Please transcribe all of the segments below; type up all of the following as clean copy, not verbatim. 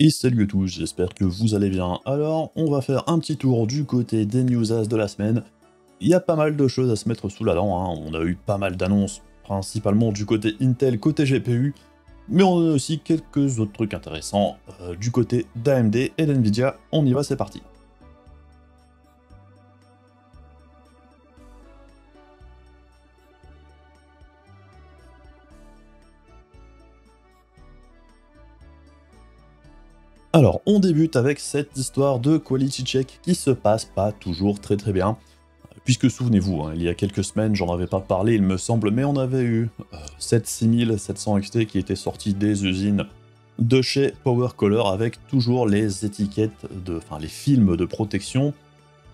Et salut à tous, j'espère que vous allez bien. Alors, on va faire un petit tour du côté des news as de la semaine. Il y a pas mal de choses à se mettre sous la dent, hein. On a eu pas mal d'annonces, principalement du côté Intel, côté GPU, mais on a aussi quelques autres trucs intéressants du côté d'AMD et d'NVIDIA. On y va, c'est parti. Alors, on débute avec cette histoire de quality check qui se passe pas toujours très bien. Puisque souvenez-vous, hein, il y a quelques semaines, j'en avais pas parlé il me semble, mais on avait eu cette 6700 XT qui était sortie des usines de chez PowerColor avec toujours les étiquettes, enfin les films de protection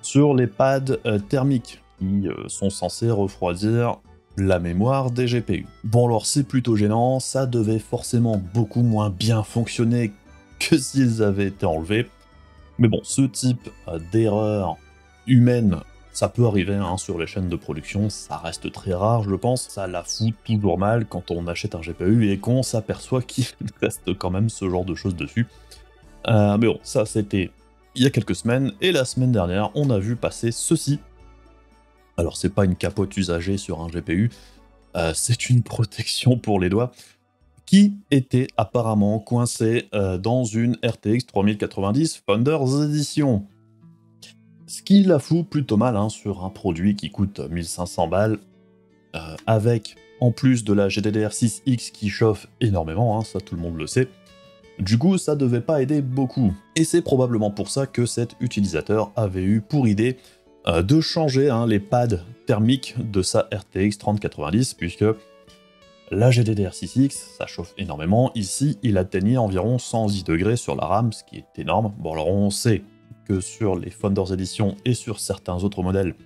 sur les pads thermiques qui sont censés refroidir la mémoire des GPU. Bon alors c'est plutôt gênant, ça devait forcément beaucoup moins bien fonctionner que s'ils avaient été enlevés. Mais bon, ce type d'erreur humaine, ça peut arriver hein, sur les chaînes de production, ça reste très rare je pense, ça la fout toujours mal quand on achète un GPU et qu'on s'aperçoit qu'il reste quand même ce genre de choses dessus. Mais bon, ça c'était il y a quelques semaines, et la semaine dernière, on a vu passer ceci. Alors c'est pas une capote usagée sur un GPU, c'est une protection pour les doigts, qui était apparemment coincée dans une RTX 3090 Founders Edition. Ce qui la fout plutôt mal hein, sur un produit qui coûte 1500 balles, avec en plus de la GDDR6X qui chauffe énormément, hein, ça tout le monde le sait. Du coup, ça devait pas aider beaucoup. Et c'est probablement pour ça que cet utilisateur avait eu pour idée de changer hein, les pads thermiques de sa RTX 3090, puisque la GDDR6X, ça chauffe énormément. Ici, il atteignait environ 110 degrés sur la RAM, ce qui est énorme. Bon, alors on sait que sur les Founders Edition et sur certains autres modèles,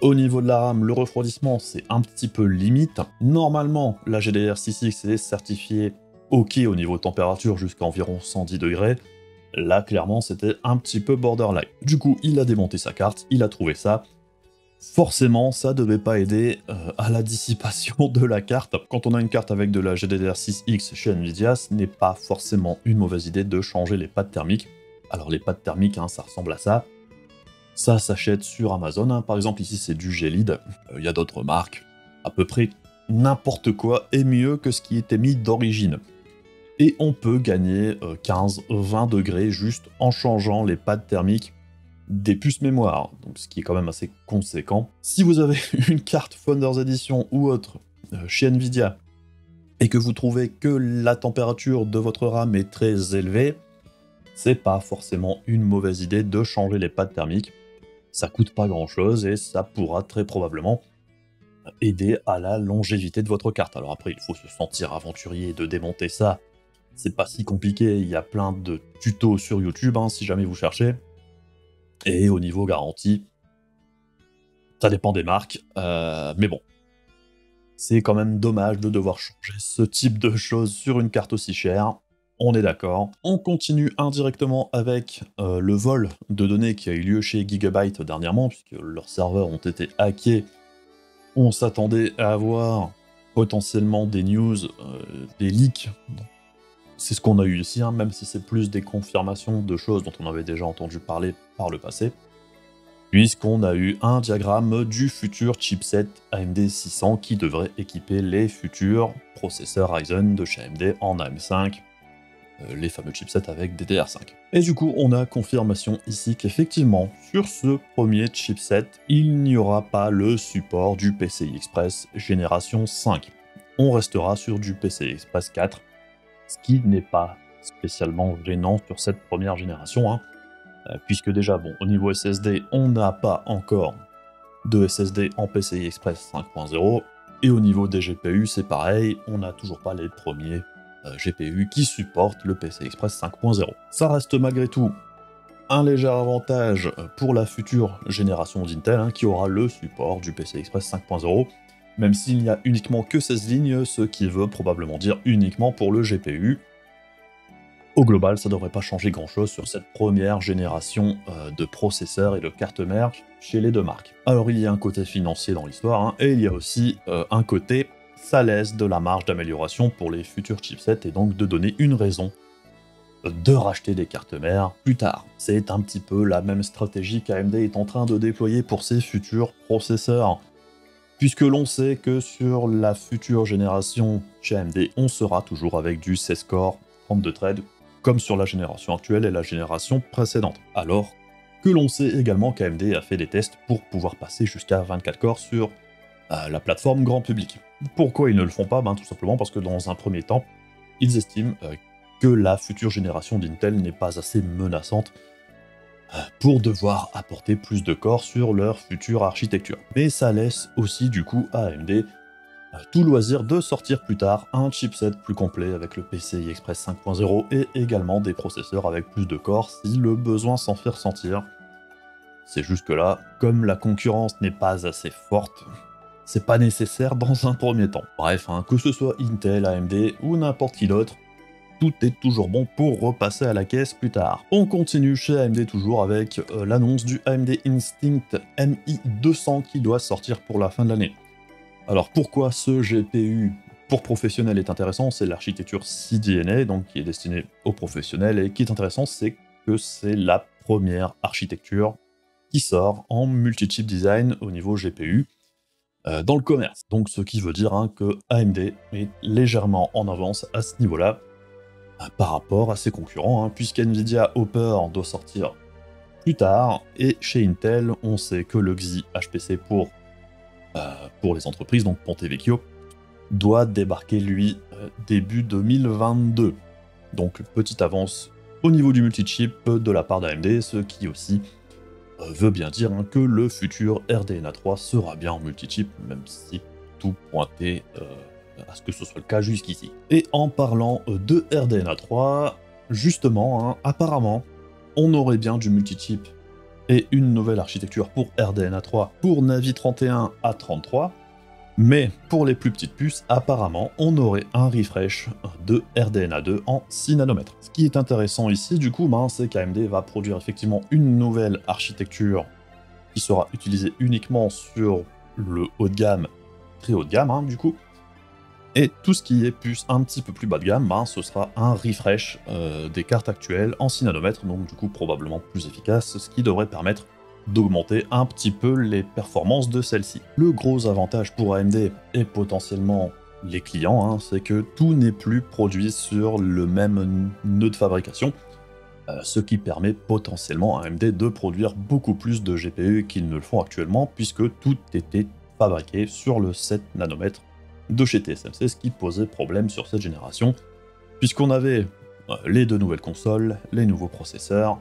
au niveau de la RAM, le refroidissement, c'est un petit peu limite. Normalement, la GDDR6X est certifiée OK au niveau température jusqu'à environ 110 degrés. Là, clairement, c'était un petit peu borderline. Du coup, il a démonté sa carte, il a trouvé ça. Forcément, ça devait pas aider à la dissipation de la carte. Quand on a une carte avec de la GDDR6X chez Nvidia, ce n'est pas forcément une mauvaise idée de changer les pads thermiques. Alors les pads thermiques, hein, ça ressemble à ça. Ça s'achète sur Amazon, hein. Par exemple ici c'est du Gelid, il y a d'autres marques. À peu près n'importe quoi est mieux que ce qui était mis d'origine. Et on peut gagner 15-20 degrés juste en changeant les pads thermiques des puces mémoire, donc ce qui est quand même assez conséquent. Si vous avez une carte Founders Edition ou autre chez Nvidia, et que vous trouvez que la température de votre RAM est très élevée, c'est pas forcément une mauvaise idée de changer les pads thermiques. Ça coûte pas grand chose et ça pourra très probablement aider à la longévité de votre carte. Alors après, il faut se sentir aventurier de démonter ça. C'est pas si compliqué, il y a plein de tutos sur YouTube hein, si jamais vous cherchez. Et au niveau garantie, ça dépend des marques, mais bon. C'est quand même dommage de devoir changer ce type de choses sur une carte aussi chère. On est d'accord. On continue indirectement avec le vol de données qui a eu lieu chez Gigabyte dernièrement, puisque leurs serveurs ont été hackés. On s'attendait à avoir potentiellement des news, des leaks. C'est ce qu'on a eu ici, hein, même si c'est plus des confirmations de choses dont on avait déjà entendu parler par le passé. Puisqu'on a eu un diagramme du futur chipset AMD 600 qui devrait équiper les futurs processeurs Ryzen de chez AMD en AM5, les fameux chipsets avec DDR5. Et du coup, on a confirmation ici qu'effectivement, sur ce premier chipset, il n'y aura pas le support du PCI Express génération 5. On restera sur du PCI Express 4, ce qui n'est pas spécialement gênant sur cette première génération, hein, puisque déjà, bon, au niveau SSD, on n'a pas encore de SSD en PCI Express 5.0, et au niveau des GPU, c'est pareil, on n'a toujours pas les premiers GPU qui supportent le PCI Express 5.0. Ça reste malgré tout un léger avantage pour la future génération d'Intel, hein, qui aura le support du PCI Express 5.0, même s'il n'y a uniquement que 16 lignes, ce qui veut probablement dire uniquement pour le GPU. Au global, ça devrait pas changer grand chose sur cette première génération de processeurs et de cartes mères chez les deux marques. Alors il y a un côté financier dans l'histoire, hein, et il y a aussi un côté, ça laisse de la marge d'amélioration pour les futurs chipsets, et donc de donner une raison de racheter des cartes mères plus tard. C'est un petit peu la même stratégie qu'AMD est en train de déployer pour ses futurs processeurs. Puisque l'on sait que sur la future génération chez AMD, on sera toujours avec du 16 core 32 threads, comme sur la génération actuelle et la génération précédente. Alors que l'on sait également qu'AMD a fait des tests pour pouvoir passer jusqu'à 24 cores sur la plateforme grand public. Pourquoi ils ne le font pas? Tout simplement parce que dans un premier temps, ils estiment que la future génération d'Intel n'est pas assez menaçante pour devoir apporter plus de corps sur leur future architecture. Mais ça laisse aussi du coup à AMD tout loisir de sortir plus tard un chipset plus complet avec le PCI Express 5.0 et également des processeurs avec plus de corps si le besoin s'en fait ressentir. C'est juste que là, comme la concurrence n'est pas assez forte, c'est pas nécessaire dans un premier temps. Bref, que ce soit Intel, AMD ou n'importe qui d'autre, tout est toujours bon pour repasser à la caisse plus tard. On continue chez AMD toujours avec l'annonce du AMD Instinct MI200 qui doit sortir pour la fin de l'année. Alors pourquoi ce GPU pour professionnels est intéressant? C'est l'architecture CDNA, donc qui est destinée aux professionnels, et qui est intéressant, c'est que c'est la première architecture qui sort en multi-chip design au niveau GPU dans le commerce. Donc ce qui veut dire que AMD est légèrement en avance à ce niveau-là par rapport à ses concurrents, puisqu'NVIDIA Hopper doit sortir plus tard, et chez Intel, on sait que le Xi HPC pour les entreprises, donc Ponte Vecchio, doit débarquer lui début 2022. Donc petite avance au niveau du multi-chip de la part d'AMD, ce qui aussi veut bien dire que le futur RDNA 3 sera bien en multi-chip, même si tout pointait à ce que ce soit le cas jusqu'ici. Et en parlant de RDNA 3, justement, apparemment, on aurait bien du multi-chip et une nouvelle architecture pour RDNA 3 pour Navi 31 à 33, mais pour les plus petites puces, apparemment, on aurait un refresh de RDNA 2 en 6 nanomètres. Ce qui est intéressant ici, du coup, c'est qu'AMD va produire effectivement une nouvelle architecture qui sera utilisée uniquement sur le haut de gamme, très haut de gamme, du coup, et tout ce qui est puce un petit peu plus bas de gamme, ce sera un refresh des cartes actuelles en 6 nanomètres, donc du coup probablement plus efficace, ce qui devrait permettre d'augmenter un petit peu les performances de celle-ci. Le gros avantage pour AMD et potentiellement les clients, c'est que tout n'est plus produit sur le même nœud de fabrication, ce qui permet potentiellement à AMD de produire beaucoup plus de GPU qu'ils ne le font actuellement, puisque tout était fabriqué sur le 7 nanomètres de chez TSMC, ce qui posait problème sur cette génération, puisqu'on avait les deux nouvelles consoles, les nouveaux processeurs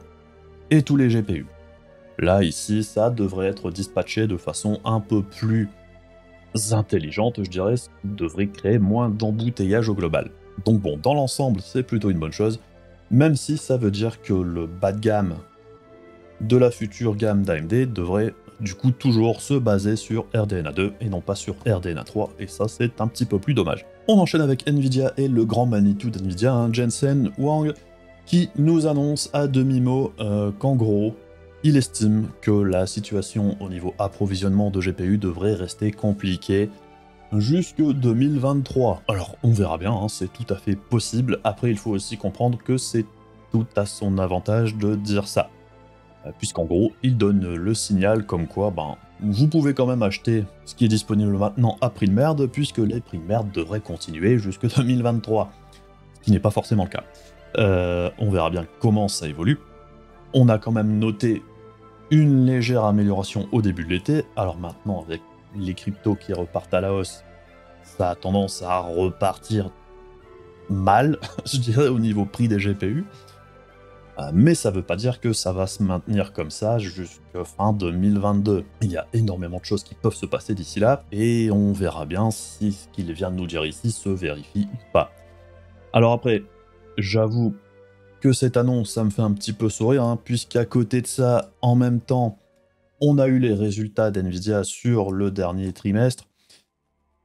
et tous les GPU. Là, ici, ça devrait être dispatché de façon un peu plus intelligente, je dirais, ce qui devrait créer moins d'embouteillage au global. Donc bon, dans l'ensemble, c'est plutôt une bonne chose, même si ça veut dire que le bas de gamme de la future gamme d'AMD devrait du coup toujours se baser sur RDNA 2 et non pas sur RDNA 3, et ça c'est un petit peu plus dommage. On enchaîne avec Nvidia et le grand Manitou d'Nvidia, Jensen Huang, qui nous annonce à demi-mot qu'en gros, il estime que la situation au niveau approvisionnement de GPU devrait rester compliquée jusque 2023. Alors on verra bien, c'est tout à fait possible. Après il faut aussi comprendre que c'est tout à son avantage de dire ça. Puisqu'en gros, il donne le signal comme quoi, vous pouvez quand même acheter ce qui est disponible maintenant à prix de merde, puisque les prix de merde devraient continuer jusque 2023, ce qui n'est pas forcément le cas. On verra bien comment ça évolue. On a quand même noté une légère amélioration au début de l'été, alors maintenant, avec les cryptos qui repartent à la hausse, ça a tendance à repartir mal, je dirais, au niveau prix des GPU. Mais ça veut pas dire que ça va se maintenir comme ça jusqu'à fin 2022. Il y a énormément de choses qui peuvent se passer d'ici là, et on verra bien si ce qu'il vient de nous dire ici se vérifie ou pas. Alors après, j'avoue que cette annonce, ça me fait un petit peu sourire, puisqu'à côté de ça, en même temps, on a eu les résultats d'NVIDIA sur le dernier trimestre,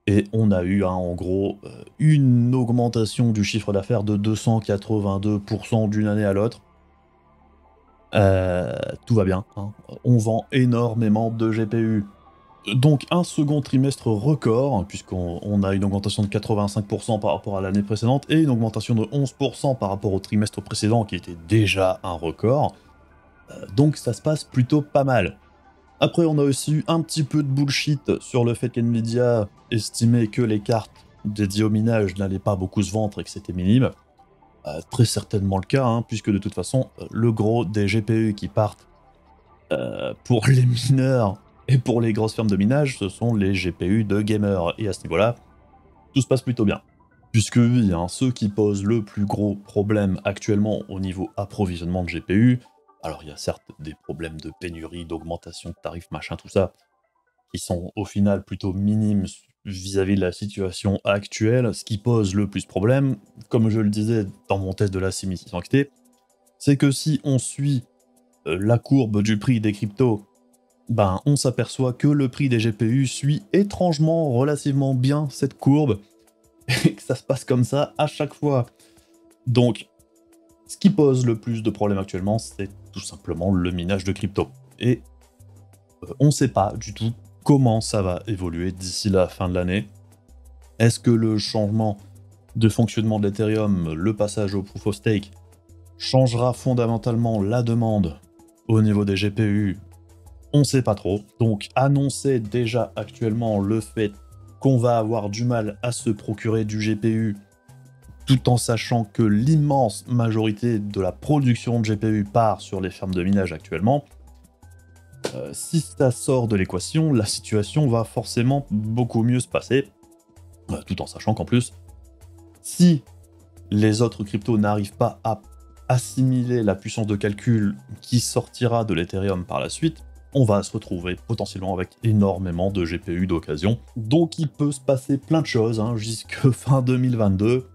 et on a eu en gros une augmentation du chiffre d'affaires de 282% d'une année à l'autre. Tout va bien, on vend énormément de GPU, Donc un second trimestre record, puisqu'on a une augmentation de 85% par rapport à l'année précédente, et une augmentation de 11% par rapport au trimestre précédent, qui était déjà un record. Donc ça se passe plutôt pas mal. Après, on a aussi eu un petit peu de bullshit sur le fait qu'NVIDIA estimait que les cartes dédiées au minage n'allaient pas beaucoup se vendre et que c'était minime. Très certainement le cas, hein, puisque de toute façon, le gros des GPU qui partent pour les mineurs et pour les grosses firmes de minage, ce sont les GPU de gamers. Et à ce niveau-là, tout se passe plutôt bien. Puisque oui, hein, ceux qui posent le plus gros problème actuellement au niveau approvisionnement de GPU, alors il y a certes des problèmes de pénurie, d'augmentation de tarifs, machin, tout ça, qui sont au final plutôt minimes vis-à-vis de la situation actuelle. Ce qui pose le plus problème, comme je le disais dans mon test de la 6600 XT, c'est que si on suit la courbe du prix des cryptos, ben on s'aperçoit que le prix des GPU suit étrangement relativement bien cette courbe, et que ça se passe comme ça à chaque fois. Donc, ce qui pose le plus de problèmes actuellement, c'est tout simplement le minage de crypto. Et on ne sait pas du tout comment ça va évoluer d'ici la fin de l'année. Est-ce que le changement de fonctionnement de l'Ethereum, le passage au Proof of Stake, changera fondamentalement la demande au niveau des GPU? On ne sait pas trop. Donc annoncer déjà actuellement le fait qu'on va avoir du mal à se procurer du GPU, tout en sachant que l'immense majorité de la production de GPU part sur les fermes de minage actuellement, si ça sort de l'équation, la situation va forcément beaucoup mieux se passer, tout en sachant qu'en plus, si les autres cryptos n'arrivent pas à assimiler la puissance de calcul qui sortira de l'Ethereum par la suite, on va se retrouver potentiellement avec énormément de GPU d'occasion. Donc il peut se passer plein de choses hein, jusque fin 2022.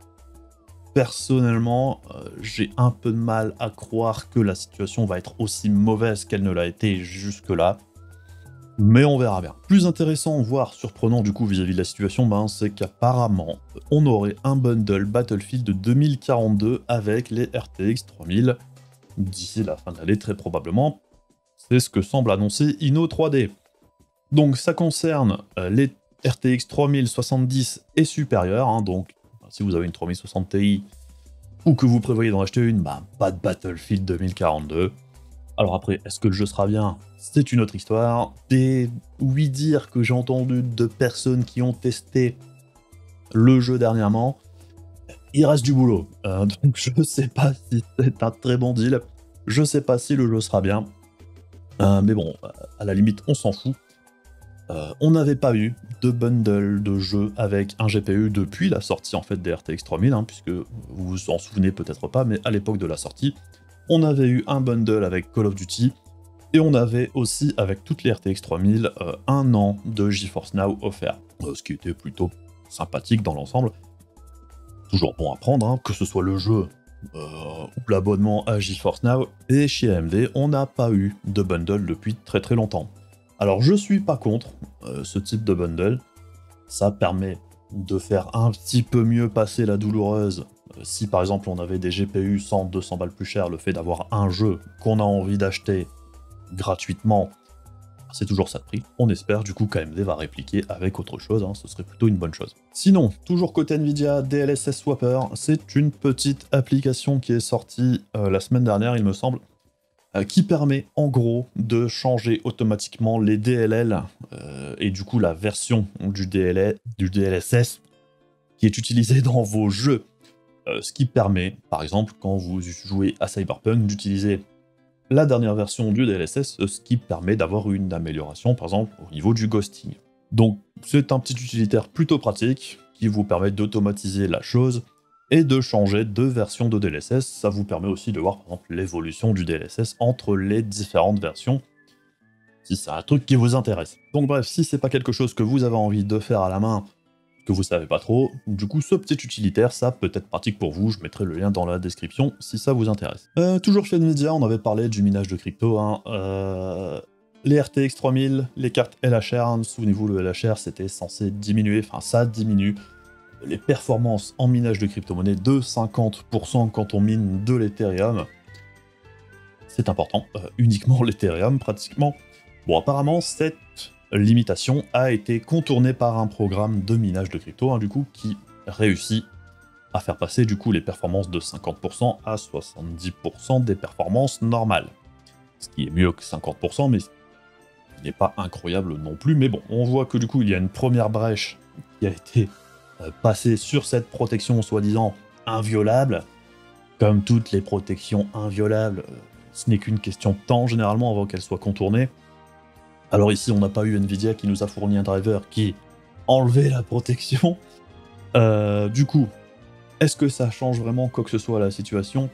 Personnellement, j'ai un peu de mal à croire que la situation va être aussi mauvaise qu'elle ne l'a été jusque-là. Mais on verra bien. Plus intéressant, voire surprenant du coup vis-à-vis de la situation, c'est qu'apparemment, on aurait un bundle Battlefield 2042 avec les RTX 3000 d'ici la fin de l'année très probablement. C'est ce que semble annoncer Inno3D. Donc ça concerne les RTX 3070 et supérieurs, hein, donc si vous avez une 3060 Ti ou que vous prévoyez d'en acheter une, pas de Battlefield 2042. Alors après, est-ce que le jeu sera bien? C'est une autre histoire. Des oui-dire que j'ai entendu de personnes qui ont testé le jeu dernièrement, il reste du boulot. Donc je sais pas si c'est un très bon deal, je sais pas si le jeu sera bien. Mais bon, à la limite, on s'en fout. On n'avait pas eu de bundle de jeux avec un GPU depuis la sortie en fait des RTX 3000, hein, puisque vous vous en souvenez peut-être pas, mais à l'époque de la sortie, on avait eu un bundle avec Call of Duty, et on avait aussi avec toutes les RTX 3000 un an de GeForce Now offert, ce qui était plutôt sympathique dans l'ensemble. Toujours bon à prendre, hein, que ce soit le jeu ou l'abonnement à GeForce Now, et chez AMD, on n'a pas eu de bundle depuis très très longtemps. Alors je suis pas contre ce type de bundle, ça permet de faire un petit peu mieux passer la douloureuse. Si par exemple on avait des GPU 100-200 balles plus cher, le fait d'avoir un jeu qu'on a envie d'acheter gratuitement, c'est toujours ça de prix. On espère du coup qu'AMD va répliquer avec autre chose, hein, ce serait plutôt une bonne chose. Sinon, toujours côté Nvidia, DLSS Swapper, c'est une petite application qui est sortie la semaine dernière il me semble, qui permet en gros de changer automatiquement les DLL et du coup la version du DLSS qui est utilisée dans vos jeux. Ce qui permet, par exemple, quand vous jouez à Cyberpunk, d'utiliser la dernière version du DLSS, ce qui permet d'avoir une amélioration, par exemple, au niveau du ghosting. Donc c'est un petit utilitaire plutôt pratique qui vous permet d'automatiser la chose et de changer de version de DLSS. Ça vous permet aussi de voir par exemple l'évolution du DLSS entre les différentes versions, si c'est un truc qui vous intéresse. Donc bref, si c'est pas quelque chose que vous avez envie de faire à la main, que vous savez pas trop, du coup ce petit utilitaire, ça peut être pratique pour vous, je mettrai le lien dans la description si ça vous intéresse. Toujours chez Nvidia, on avait parlé du minage de crypto, hein, les RTX 3000, les cartes LHR, hein, souvenez-vous le LHR c'était censé diminuer, enfin ça diminue les performances en minage de crypto-monnaie de 50% quand on mine de l'Ethereum. C'est important, uniquement l'Ethereum pratiquement. Bon, apparemment, cette limitation a été contournée par un programme de minage de crypto, hein, du coup, qui réussit à faire passer du coup les performances de 50% à 70% des performances normales. Ce qui est mieux que 50%, mais ce qui n'est pas incroyable non plus. Mais bon, on voit que du coup, il y a une première brèche qui a été passée sur cette protection soi-disant inviolable. Comme toutes les protections inviolables, ce n'est qu'une question de temps généralement avant qu'elles soient contournées. Alors ici, on n'a pas eu Nvidia qui nous a fourni un driver qui enlevait la protection. Du coup, est-ce que ça change vraiment quoi que ce soit à la situation?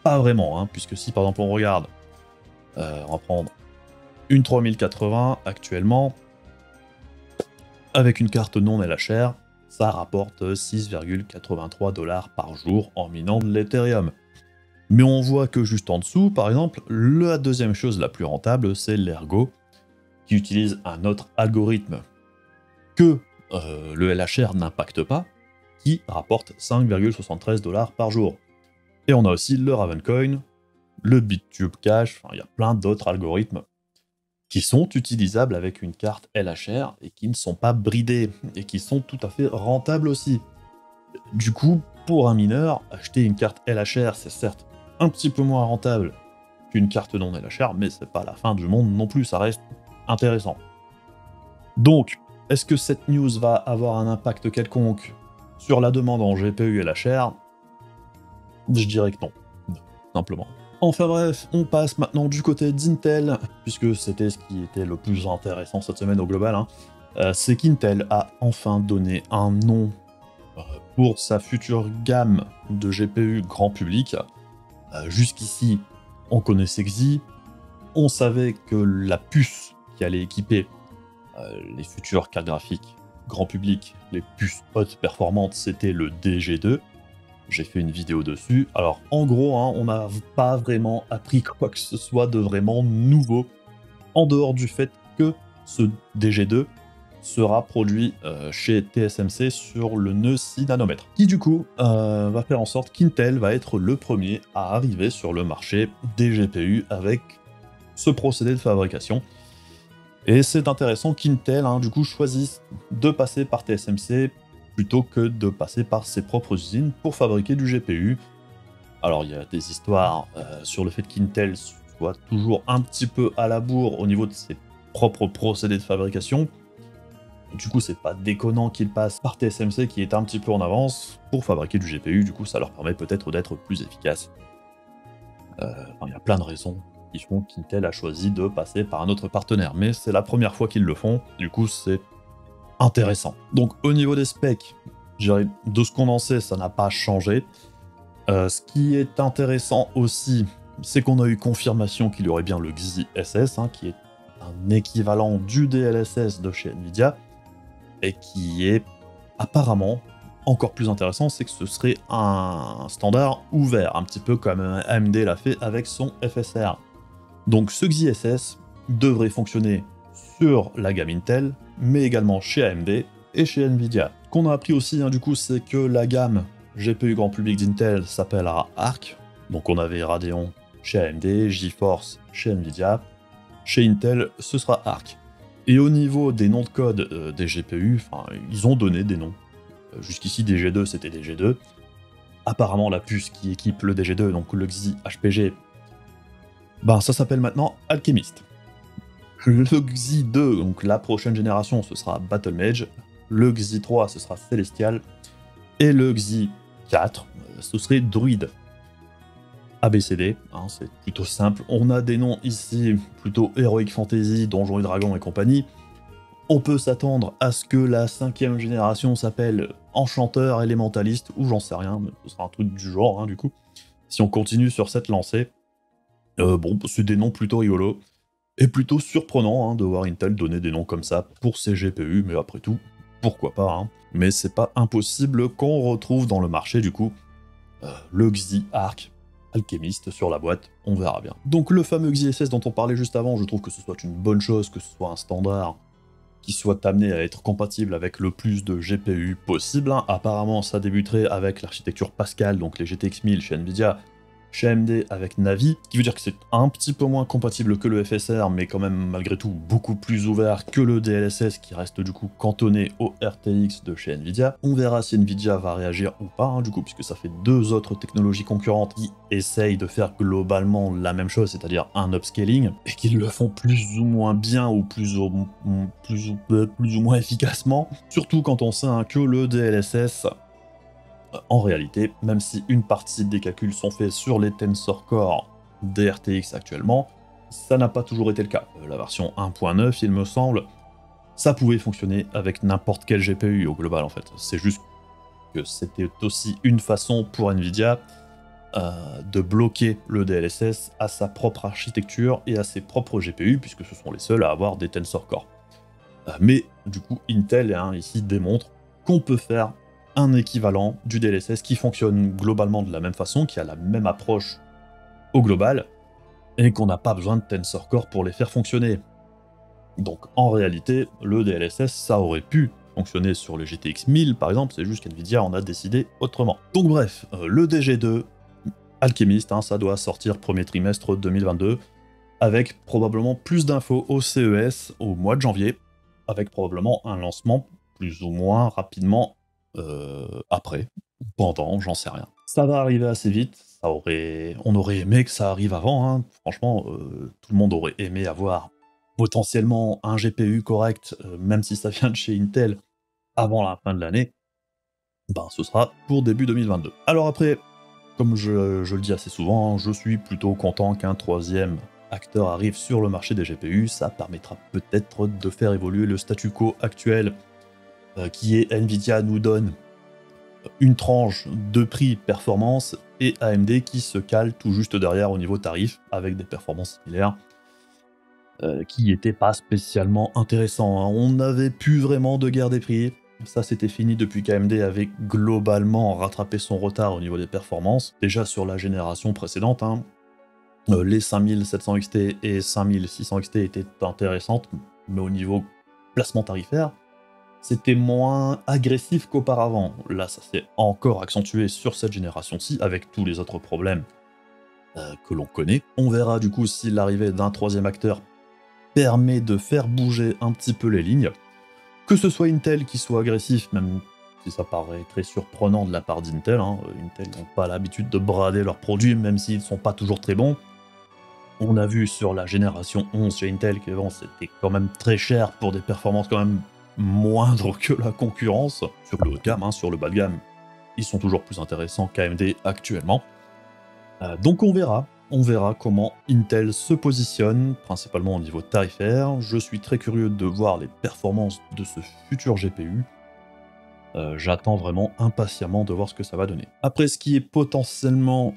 Pas vraiment, hein, puisque si par exemple on regarde, on va prendre une 3080 actuellement, avec une carte non LHR, ça rapporte 6,83 $ par jour en minant de l'Ethereum. Mais on voit que juste en dessous, par exemple, la deuxième chose la plus rentable, c'est l'Ergo, qui utilise un autre algorithme que le LHR n'impacte pas, qui rapporte 5,73 $ par jour. Et on a aussi le Ravencoin, le BitTube Cash, enfin, il y a plein d'autres algorithmes qui sont utilisables avec une carte LHR et qui ne sont pas bridés, et qui sont tout à fait rentables aussi. Du coup, pour un mineur, acheter une carte LHR, c'est certes un petit peu moins rentable qu'une carte non LHR, mais c'est pas la fin du monde non plus, ça reste intéressant. Donc, est-ce que cette news va avoir un impact quelconque sur la demande en GPU LHR? Je dirais que non, simplement. Enfin bref, on passe maintenant du côté d'Intel, puisque c'était ce qui était le plus intéressant cette semaine au global, hein. C'est qu'Intel a enfin donné un nom pour sa future gamme de GPU grand public. Jusqu'ici, on connaissait Xi, on savait que la puce qui allait équiper les futures cartes graphiques grand public, les puces hautes performantes, c'était le DG2. J'ai fait une vidéo dessus. Alors, en gros, hein, on n'a pas vraiment appris quoi que ce soit de vraiment nouveau, en dehors du fait que ce DG2 sera produit chez TSMC sur le nœud 6 nanomètres, qui du coup va faire en sorte qu'Intel va être le premier à arriver sur le marché des GPU avec ce procédé de fabrication. Et c'est intéressant qu'Intel, hein, du coup, choisisse de passer par TSMC plutôt que de passer par ses propres usines pour fabriquer du GPU. Alors il y a des histoires sur le fait qu'Intel soit toujours un petit peu à la bourre au niveau de ses propres procédés de fabrication. Du coup, c'est pas déconnant qu'ils passent par TSMC qui est un petit peu en avance pour fabriquer du GPU, du coup ça leur permet peut-être d'être plus efficace. Il y a plein de raisons qui font qu'Intel a choisi de passer par un autre partenaire, mais c'est la première fois qu'ils le font, du coup c'est intéressant. Donc au niveau des specs, de ce qu'on en sait, ça n'a pas changé. Ce qui est intéressant aussi, c'est qu'on a eu confirmation qu'il y aurait bien le Xi SS, hein, qui est un équivalent du DLSS de chez Nvidia, et qui est apparemment encore plus intéressant, c'est que ce serait un standard ouvert, un petit peu comme AMD l'a fait avec son FSR. Donc ce Xi SS devrait fonctionner sur la gamme Intel, mais également chez AMD et chez Nvidia. Ce qu'on a appris aussi, hein, du coup, c'est que la gamme GPU grand public d'Intel s'appellera Arc. Donc on avait Radeon chez AMD, GeForce chez Nvidia. Chez Intel, ce sera Arc. Et au niveau des noms de code des GPU, ils ont donné des noms. Jusqu'ici, DG2, c'était DG2. Apparemment, la puce qui équipe le DG2, donc le Xi HPG, ça s'appelle maintenant Alchemist. Le Xi 2, donc la prochaine génération, ce sera Battlemage. Le Xi 3, ce sera Celestial. Et le Xi 4, ce serait Druid. ABCD, hein, c'est plutôt simple. On a des noms ici, plutôt Heroic Fantasy, Donjons et Dragons et compagnie. On peut s'attendre à ce que la 5e génération s'appelle Enchanteur, Élémentaliste, ou j'en sais rien, mais ce sera un truc du genre, hein, du coup. Si on continue sur cette lancée, c'est des noms plutôt rigolos. Et plutôt surprenant, hein, de voir Intel donner des noms comme ça pour ses GPU, mais après tout, pourquoi pas, hein. Mais c'est pas impossible qu'on retrouve dans le marché, du coup, le Xi Arc Alchemist sur la boîte, on verra bien. Donc le fameux Xi SS dont on parlait juste avant, je trouve que ce soit une bonne chose, que ce soit un standard qui soit amené à être compatible avec le plus de GPU possible, hein. Apparemment, ça débuterait avec l'architecture Pascal, donc les GTX 1000 chez Nvidia, chez AMD avec Navi, ce qui veut dire que c'est un petit peu moins compatible que le FSR, mais quand même malgré tout beaucoup plus ouvert que le DLSS qui reste du coup cantonné au RTX de chez Nvidia. On verra si Nvidia va réagir ou pas, hein, du coup, puisque ça fait deux autres technologies concurrentes qui essayent de faire globalement la même chose, c'est-à-dire un upscaling, et qui le font plus ou moins bien ou plus ou moins efficacement, surtout quand on sait hein, que le DLSS, en réalité, même si une partie des calculs sont faits sur les Tensor Core des RTX actuellement, ça n'a pas toujours été le cas. La version 1.9, il me semble, ça pouvait fonctionner avec n'importe quel GPU au global en fait. C'est juste que c'était aussi une façon pour Nvidia de bloquer le DLSS à sa propre architecture et à ses propres GPU, puisque ce sont les seuls à avoir des Tensor Core. Mais du coup, Intel ici démontre qu'on peut faire un équivalent du DLSS qui fonctionne globalement de la même façon, qui a la même approche au global, et qu'on n'a pas besoin de Tensor Core pour les faire fonctionner. Donc en réalité, le DLSS, ça aurait pu fonctionner sur le GTX 1000 par exemple, c'est juste qu'NVIDIA en a décidé autrement. Donc bref, le DG2, Alchemist, ça doit sortir premier trimestre 2022, avec probablement plus d'infos au CES au mois de janvier, avec probablement un lancement plus ou moins rapidement après, ou pendant, j'en sais rien. Ça va arriver assez vite, on aurait aimé que ça arrive avant, hein. Franchement, tout le monde aurait aimé avoir potentiellement un GPU correct, même si ça vient de chez Intel, avant la fin de l'année, ben ce sera pour début 2022. Alors après, comme je le dis assez souvent, je suis plutôt content qu'un troisième acteur arrive sur le marché des GPU, ça permettra peut-être de faire évoluer le statu quo actuel, qui est Nvidia nous donne une tranche de prix performance et AMD qui se cale tout juste derrière au niveau tarif avec des performances similaires qui n'étaient pas spécialement intéressants. Hein. On n'avait plus vraiment de guerre des prix. Ça, c'était fini depuis qu'AMD avait globalement rattrapé son retard au niveau des performances. Déjà sur la génération précédente, hein, les 5700 XT et 5600 XT étaient intéressantes, mais au niveau placement tarifaire, c'était moins agressif qu'auparavant. Là, ça s'est encore accentué sur cette génération-ci, avec tous les autres problèmes que l'on connaît. On verra du coup si l'arrivée d'un troisième acteur permet de faire bouger un petit peu les lignes. Que ce soit Intel qui soit agressif, même si ça paraît très surprenant de la part d'Intel. Hein. Intel n'ont pas l'habitude de brader leurs produits, même s'ils ne sont pas toujours très bons. On a vu sur la génération 11 chez Intel que bon, c'était quand même très cher pour des performances quand même moindres que la concurrence. Sur le haut de gamme, hein, sur le bas de gamme, ils sont toujours plus intéressants qu'AMD actuellement. Donc on verra comment Intel se positionne, principalement au niveau tarifaire. Je suis très curieux de voir les performances de ce futur GPU. J'attends vraiment impatiemment de voir ce que ça va donner. Après, ce qui est potentiellement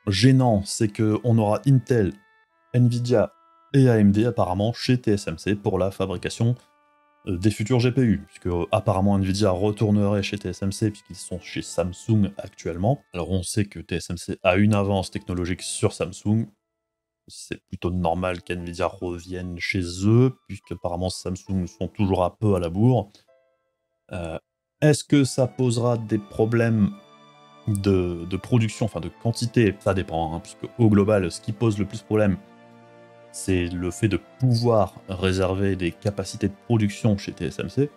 gênant, c'est qu'on aura Intel, Nvidia et AMD apparemment chez TSMC pour la fabrication des futurs GPU, puisque apparemment Nvidia retournerait chez TSMC puisqu'ils sont chez Samsung actuellement. Alors on sait que TSMC a une avance technologique sur Samsung, c'est plutôt normal qu'Nvidia revienne chez eux, puisqu'apparemment Samsung sont toujours un peu à la bourre. Est-ce que ça posera des problèmes de production, enfin de quantité? Ça dépend, hein, puisque au global, ce qui pose le plus problème, c'est le fait de pouvoir réserver des capacités de production chez TSMC.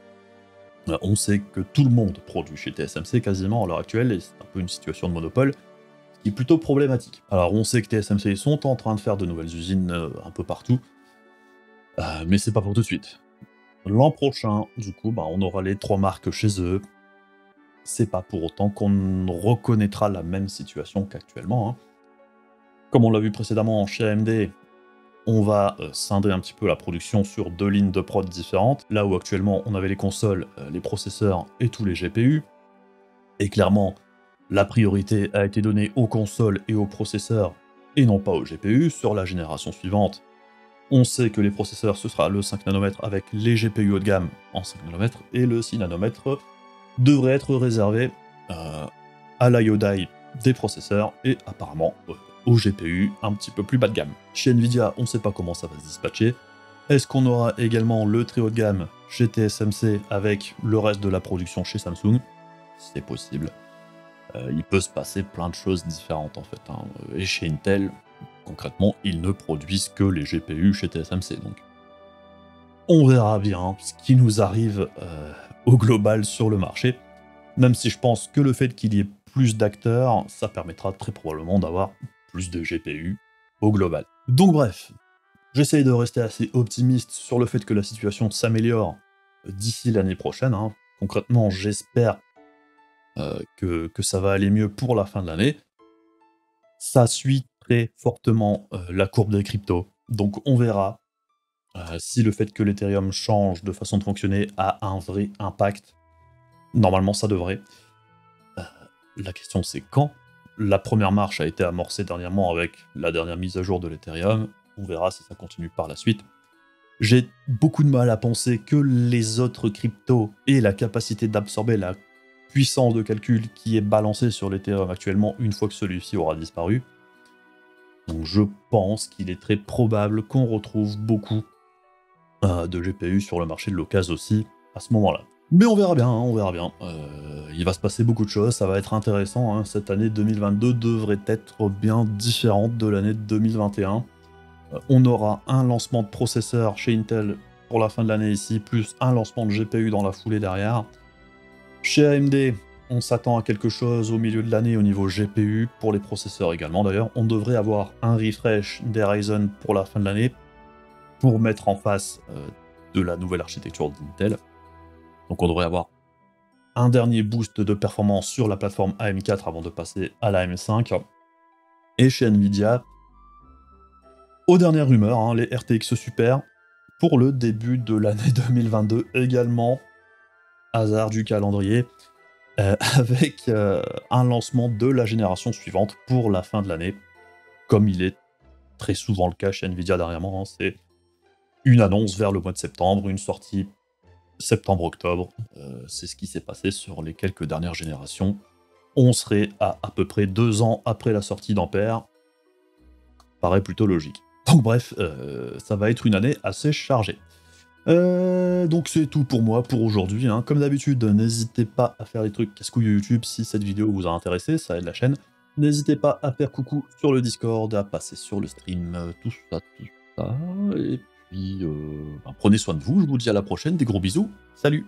On sait que tout le monde produit chez TSMC quasiment à l'heure actuelle, et c'est un peu une situation de monopole, ce qui est plutôt problématique. Alors on sait que TSMC sont en train de faire de nouvelles usines un peu partout, mais c'est pas pour tout de suite. L'an prochain, du coup, on aura les 3 marques chez eux. C'est pas pour autant qu'on reconnaîtra la même situation qu'actuellement. Hein. Comme on l'a vu précédemment chez AMD, on va scinder un petit peu la production sur 2 lignes de prod différentes, là où actuellement on avait les consoles, les processeurs et tous les GPU. Et clairement, la priorité a été donnée aux consoles et aux processeurs, et non pas aux GPU. Sur la génération suivante, on sait que les processeurs, ce sera le 5 nanomètres avec les GPU haut de gamme en 5 nanomètres, et le 6 nanomètres devrait être réservé à l'IO-Die des processeurs, et apparemment au GPU un petit peu plus bas de gamme. Chez Nvidia, on ne sait pas comment ça va se dispatcher. Est-ce qu'on aura également le très haut de gamme chez TSMC avec le reste de la production chez Samsung? C'est possible. il peut se passer plein de choses différentes en fait, hein. Et chez Intel, concrètement, ils ne produisent que les GPU chez TSMC, donc on verra bien ce qui nous arrive au global sur le marché, même si je pense que le fait qu'il y ait plus d'acteurs, ça permettra très probablement d'avoir plus de GPU au global. Donc bref, j'essaye de rester assez optimiste sur le fait que la situation s'améliore d'ici l'année prochaine, hein. Concrètement, j'espère que ça va aller mieux pour la fin de l'année. Ça suit très fortement la courbe des cryptos, donc on verra si le fait que l'Ethereum change de façon de fonctionner a un vrai impact. Normalement, ça devrait. La question, c'est quand. La première marche a été amorcée dernièrement avec la dernière mise à jour de l'Ethereum. On verra si ça continue par la suite. J'ai beaucoup de mal à penser que les autres cryptos aient la capacité d'absorber la puissance de calcul qui est balancée sur l'Ethereum actuellement une fois que celui-ci aura disparu. Donc je pense qu'il est très probable qu'on retrouve beaucoup de GPU sur le marché de l'occasion aussi à ce moment-là. Mais on verra bien, hein, on verra bien. Il va se passer beaucoup de choses, ça va être intéressant, hein. Cette année 2022 devrait être bien différente de l'année 2021. On aura un lancement de processeur chez Intel pour la fin de l'année ici, plus un lancement de GPU dans la foulée derrière. Chez AMD, on s'attend à quelque chose au milieu de l'année au niveau GPU, pour les processeurs également d'ailleurs. On devrait avoir un refresh des Ryzen pour la fin de l'année, pour mettre en face de la nouvelle architecture d'Intel. Donc on devrait avoir un dernier boost de performance sur la plateforme AM4 avant de passer à la M5. Et chez Nvidia, aux dernières rumeurs, hein, les RTX Super, pour le début de l'année 2022 également, hasard du calendrier, avec un lancement de la génération suivante pour la fin de l'année, comme il est très souvent le cas chez Nvidia dernièrement, hein, c'est une annonce vers le mois de septembre, une sortie septembre-octobre, c'est ce qui s'est passé sur les quelques dernières générations. On serait à peu près 2 ans après la sortie d'Ampère, paraît plutôt logique. Donc bref, ça va être une année assez chargée. Donc c'est tout pour moi pour aujourd'hui, hein. Comme d'habitude, n'hésitez pas à faire des trucs casse-couilles YouTube si cette vidéo vous a intéressé, ça aide la chaîne. N'hésitez pas à faire coucou sur le Discord, à passer sur le stream, tout ça. Et puis, prenez soin de vous, je vous dis à la prochaine, des gros bisous, salut!